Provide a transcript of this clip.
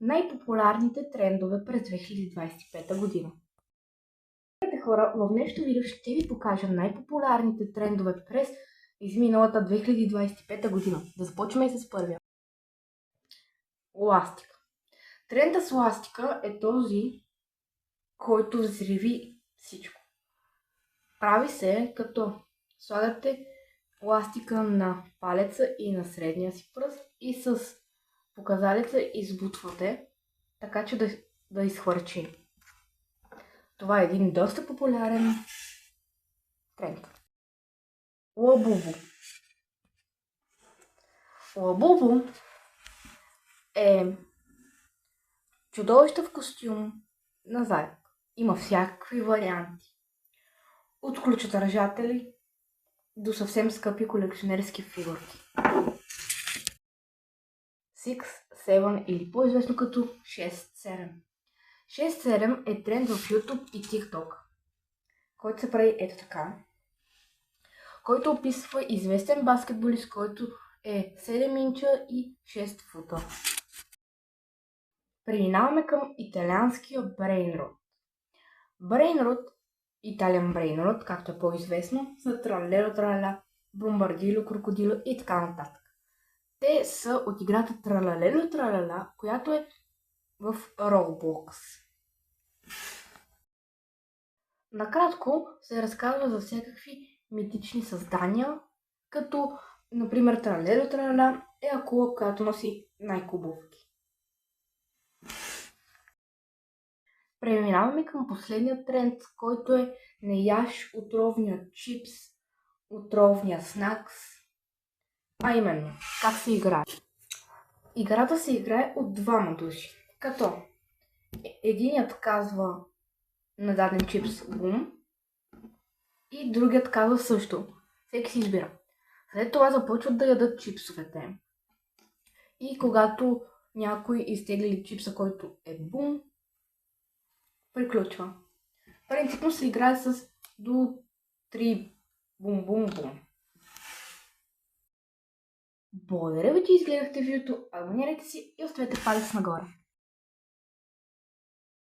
най-популярните трендове през 2025 година. Здравейте хора, в днешното видео ще ви покажа най-популярните трендове през изминалата 2025 година. Да започваме с първия. Ластика. Трендът с ластика е този, който взриви всичко. Прави се като слагате ластика на палеца и на средния си пръст и с показалеца избутвате, така че да изхвърчи. Това е един доста популярен тренд. Лабубу. Лабубу е чудовище в костюм на заек. Има всякакви варианти. От ключодържатели до съвсем скъпи колекционерски фигурки. 6-7 или по-известно като 6-7. 6-7 е тренд в YouTube и TikTok, който се прави ето така, който описва известен баскетболист, който е 7 инча и 6 фута. Преминаваме към италианския брейнрот. Брейнрот, италиан брейнрот, както е по-известно, са тралело, траля, бомбардило, крокодило и така нататък. Те са от играта Тралалело Тралала, която е в Roblox. Накратко се разказва за всякакви митични създания, като, например, Тралело Тралала е акула, която носи най-кубовки. Преминаваме към последния тренд, който е не яш отровния чипс, отровния снакс, а именно как се играе. Играта се играе от двама души, като единият казва на даден чипс бум и другият казва също. Всеки си избира. След това започват да ядат чипсовете. И когато някой изтегли чипса, който е бум, приключва. Принципно се играе с до 3 бум-бум-бум. Благодаря ви, че изгледахте видеото, абонирайте се и оставете палец нагоре.